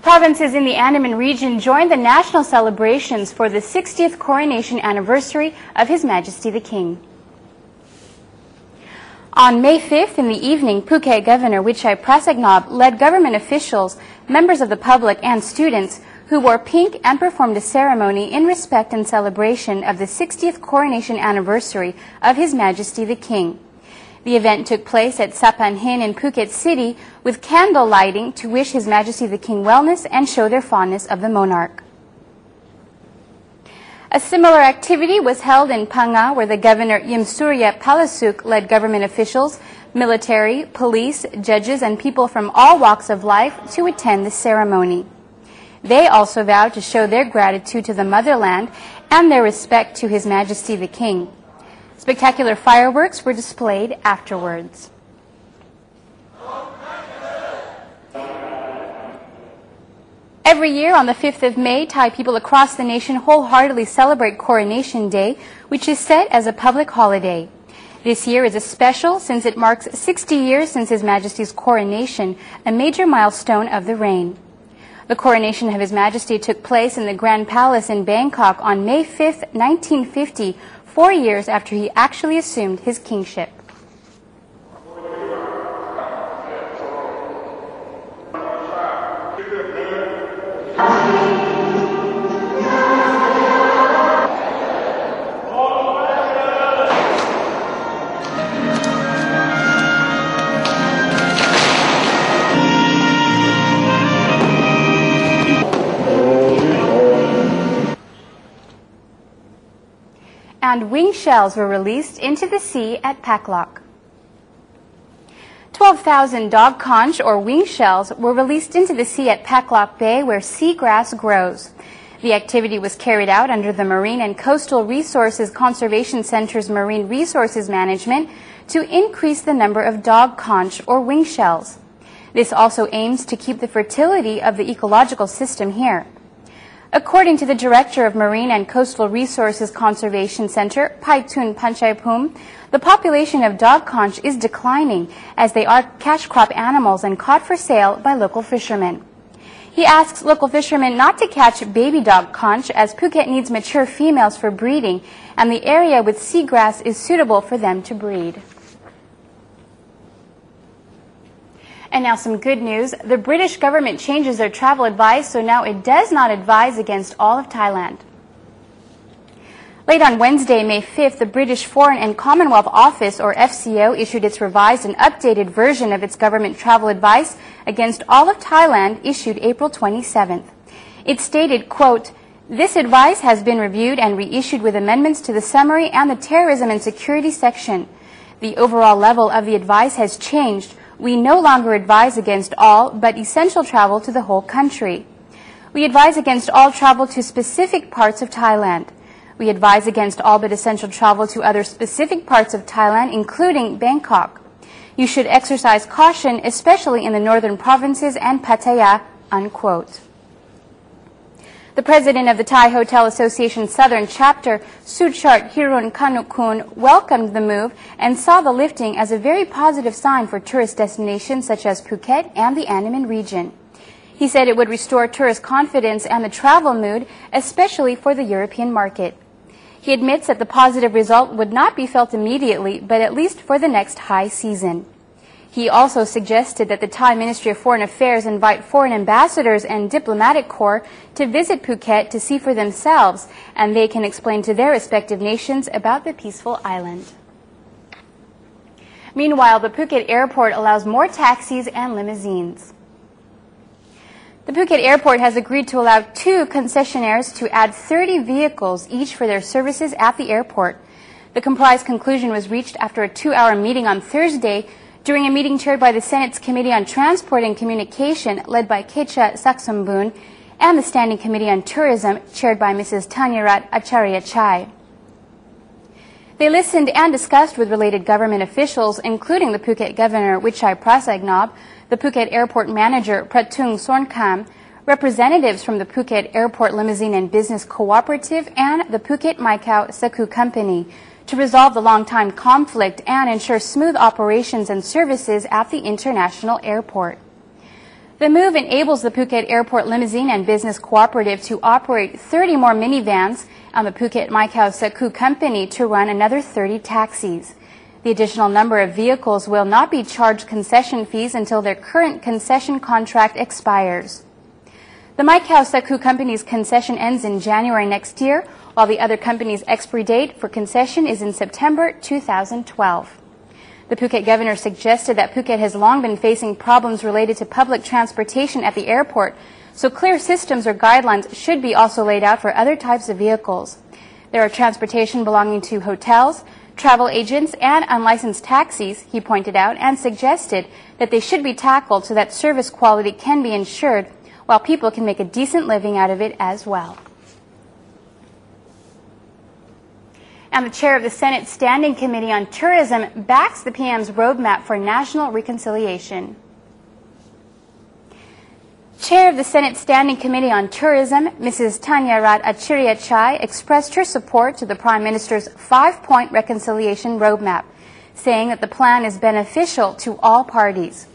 Provinces in the Andaman region joined the national celebrations for the 60th coronation anniversary of His Majesty the King. On May 5th in the evening, Phuket Governor Wichai Prasagnob led government officials, members of the public and students who wore pink and performed a ceremony in respect and celebration of the 60th coronation anniversary of His Majesty the King. The event took place at Sapan Hin in Phuket City with candle lighting to wish His Majesty the King wellness and show their fondness of the monarch. A similar activity was held in Phang-Nga, where the Governor Yimsurya Palasuk led government officials, military, police, judges, and people from all walks of life to attend the ceremony. They also vowed to show their gratitude to the motherland and their respect to His Majesty the King. Spectacular fireworks were displayed afterwards. Every year on the 5th of May, Thai people across the nation wholeheartedly celebrate Coronation Day, which is set as a public holiday. This year is a special since it marks 60 years since His Majesty's coronation, a major milestone of the reign. The coronation of His Majesty took place in the Grand Palace in Bangkok on May 5, 1950, 4 years after he actually assumed his kingship. And wing shells were released into the sea at Paklok. 12,000 dog conch or wing shells were released into the sea at Paklok Bay, where seagrass grows. The activity was carried out under the Marine and Coastal Resources Conservation Center's Marine Resources Management to increase the number of dog conch or wing shells. This also aims to keep the fertility of the ecological system here. According to the Director of Marine and Coastal Resources Conservation Center, Paitun Panchaipum, the population of dog conch is declining as they are cash crop animals and caught for sale by local fishermen. He asks local fishermen not to catch baby dog conch as Phuket needs mature females for breeding and the area with seagrass is suitable for them to breed. And now some good news. The British government changes their travel advice, so now it does not advise against all of Thailand. Late on Wednesday, May 5th, the British Foreign and Commonwealth Office, or FCO, issued its revised and updated version of its government travel advice against all of Thailand, issued April 27th. It stated, quote, "This advice has been reviewed and reissued with amendments to the summary and the terrorism and security section. The overall level of the advice has changed. We no longer advise against all but essential travel to the whole country. We advise against all travel to specific parts of Thailand. We advise against all but essential travel to other specific parts of Thailand, including Bangkok. You should exercise caution, especially in the northern provinces and Pattaya," unquote. The president of the Thai Hotel Association Southern Chapter, Suchart Hirun Kanukun, welcomed the move and saw the lifting as a very positive sign for tourist destinations such as Phuket and the Andaman region. He said it would restore tourist confidence and the travel mood, especially for the European market. He admits that the positive result would not be felt immediately, but at least for the next high season. He also suggested that the Thai Ministry of Foreign Affairs invite foreign ambassadors and diplomatic corps to visit Phuket to see for themselves, and they can explain to their respective nations about the peaceful island. Meanwhile, the Phuket Airport allows more taxis and limousines. The Phuket Airport has agreed to allow 2 concessionaires to add 30 vehicles each for their services at the airport. The compromise conclusion was reached after a 2-hour meeting on Thursday, during a meeting chaired by the Senate's Committee on Transport and Communication, led by Kecha Saksambun, and the Standing Committee on Tourism, chaired by Mrs. Tanyarat Acharya Chai. They listened and discussed with related government officials, including the Phuket Governor Wichai Prasagnob, the Phuket Airport Manager Pratung Sornkam, representatives from the Phuket Airport Limousine and Business Cooperative, and the Phuket Maikau Saku Company, to resolve the long-time conflict and ensure smooth operations and services at the international airport. The move enables the Phuket Airport Limousine and Business Cooperative to operate 30 more minivans and the Phuket Mai-Khao Sakku Company to run another 30 taxis. The additional number of vehicles will not be charged concession fees until their current concession contract expires. The Mai-Khao Sakku Company's concession ends in January next year, while the other company's expiry date for concession is in September 2012. The Phuket Governor suggested that Phuket has long been facing problems related to public transportation at the airport, so clear systems or guidelines should be also laid out for other types of vehicles. There are transportation belonging to hotels, travel agents, and unlicensed taxis, he pointed out, and suggested that they should be tackled so that service quality can be ensured, while people can make a decent living out of it as well. And the chair of the Senate Standing Committee on Tourism backs the PM's roadmap for national reconciliation. Chair of the Senate Standing Committee on Tourism, Mrs. Tanya Rat Achiriachai, expressed her support to the Prime Minister's 5-point reconciliation roadmap, saying that the plan is beneficial to all parties.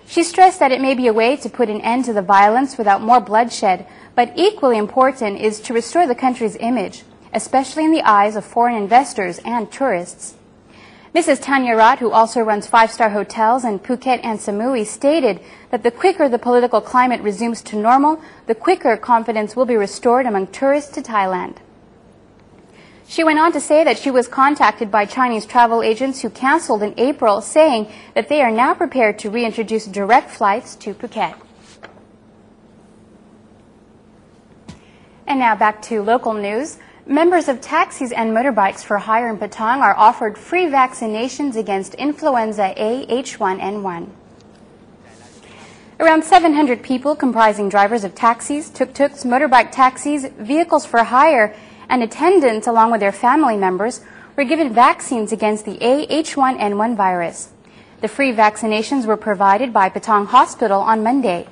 She stressed that it may be a way to put an end to the violence without more bloodshed, but equally important is to restore the country's image, especially in the eyes of foreign investors and tourists. Mrs. Tanya Rat, who also runs 5-star hotels in Phuket and Samui, stated that the quicker the political climate resumes to normal, the quicker confidence will be restored among tourists to Thailand. She went on to say that she was contacted by Chinese travel agents who canceled in April, saying that they are now prepared to reintroduce direct flights to Phuket. And now back to local news. Members of taxis and motorbikes for hire in Patong are offered free vaccinations against influenza A H1N1. Around 700 people comprising drivers of taxis, tuk-tuks, motorbike taxis, vehicles for hire, and attendants along with their family members were given vaccines against the A H1N1 virus. The free vaccinations were provided by Patong Hospital on Monday.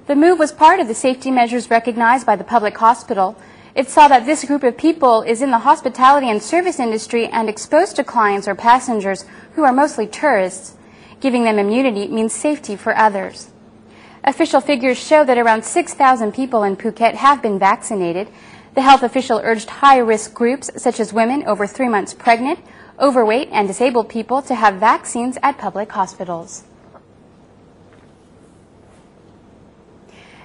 The move was part of the safety measures recognized by the public hospital. It saw that this group of people is in the hospitality and service industry and exposed to clients or passengers who are mostly tourists. Giving them immunity means safety for others. Official figures show that around 6,000 people in Phuket have been vaccinated. The health official urged high-risk groups such as women over 3 months pregnant, overweight, and disabled people to have vaccines at public hospitals.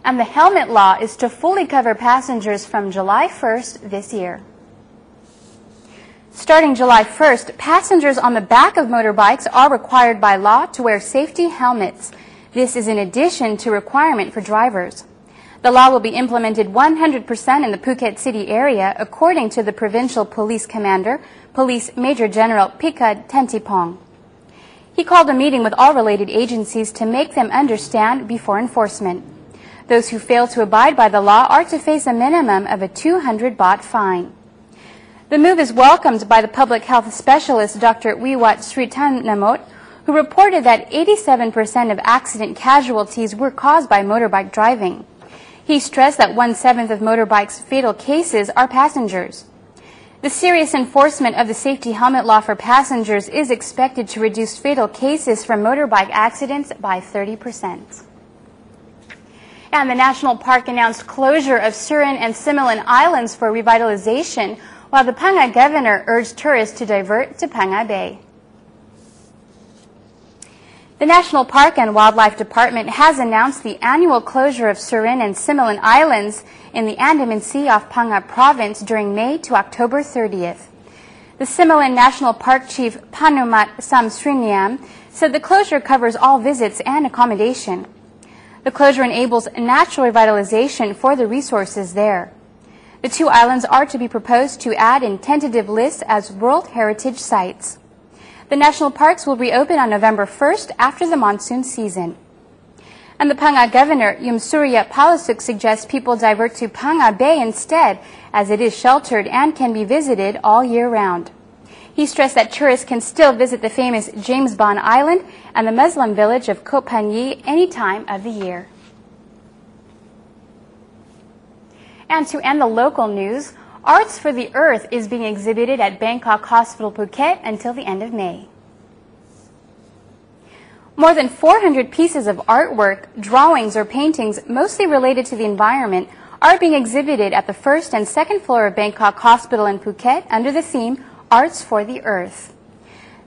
And the helmet law is to fully cover passengers from July 1st this year. Starting July 1st, passengers on the back of motorbikes are required by law to wear safety helmets. This is in addition to requirement for drivers. The law will be implemented 100% in the Phuket city area, according to the Provincial Police Commander, Police Major General Pikad Tentipong. He called a meeting with all related agencies to make them understand before enforcement. Those who fail to abide by the law are to face a minimum of a 200 baht fine. The move is welcomed by the public health specialist Dr. Wiwat Sritanamot, who reported that 87% of accident casualties were caused by motorbike driving. He stressed that 1/7 of motorbikes' fatal cases are passengers. The serious enforcement of the safety helmet law for passengers is expected to reduce fatal cases from motorbike accidents by 30%. And the National Park announced closure of Surin and Similan islands for revitalization, while the Phang-Nga Governor urged tourists to divert to Phang-Nga Bay. The National Park and Wildlife Department has announced the annual closure of Surin and Similan islands in the Andaman Sea off Phang-Nga Province during May to October 30th. The Similan National Park Chief Panumat Samsriniam said the closure covers all visits and accommodation. The closure enables natural revitalization for the resources there. The 2 islands are to be proposed to add in tentative lists as World Heritage Sites. The national parks will reopen on November 1st after the monsoon season. And the Phang-Nga Governor, Yumsurya Palasuk, suggests people divert to Phang-Nga Bay instead, as it is sheltered and can be visited all year round. He stressed that tourists can still visit the famous James Bond Island and the Muslim village of Koh Phangan any time of the year. And to end the local news, Arts for the Earth is being exhibited at Bangkok Hospital Phuket until the end of May. More than 400 pieces of artwork, drawings, or paintings, mostly related to the environment, are being exhibited at the first and second floor of Bangkok Hospital in Phuket under the theme Arts for the Earth.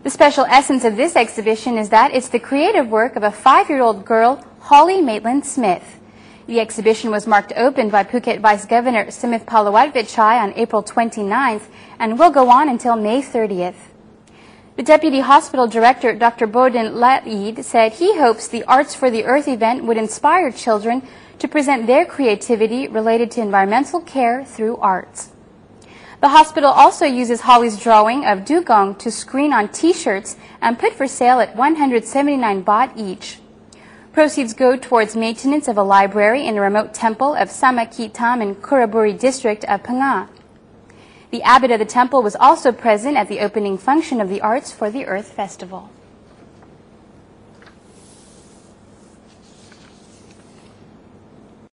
The special essence of this exhibition is that it's the creative work of a 5-year-old girl, Holly Maitland Smith. The exhibition was marked open by Phuket Vice Governor Smith Palawatvichai on April 29th and will go on until May 30th. The Deputy Hospital Director, Dr. Bodin Laid, said he hopes the Arts for the Earth event would inspire children to present their creativity related to environmental care through arts. The hospital also uses Holly's drawing of dugong to screen on T-shirts and put for sale at 179 baht each. Proceeds go towards maintenance of a library in the remote temple of Samakitam in Kuraburi district of Phang-Nga. The abbot of the temple was also present at the opening function of the Arts for the Earth Festival.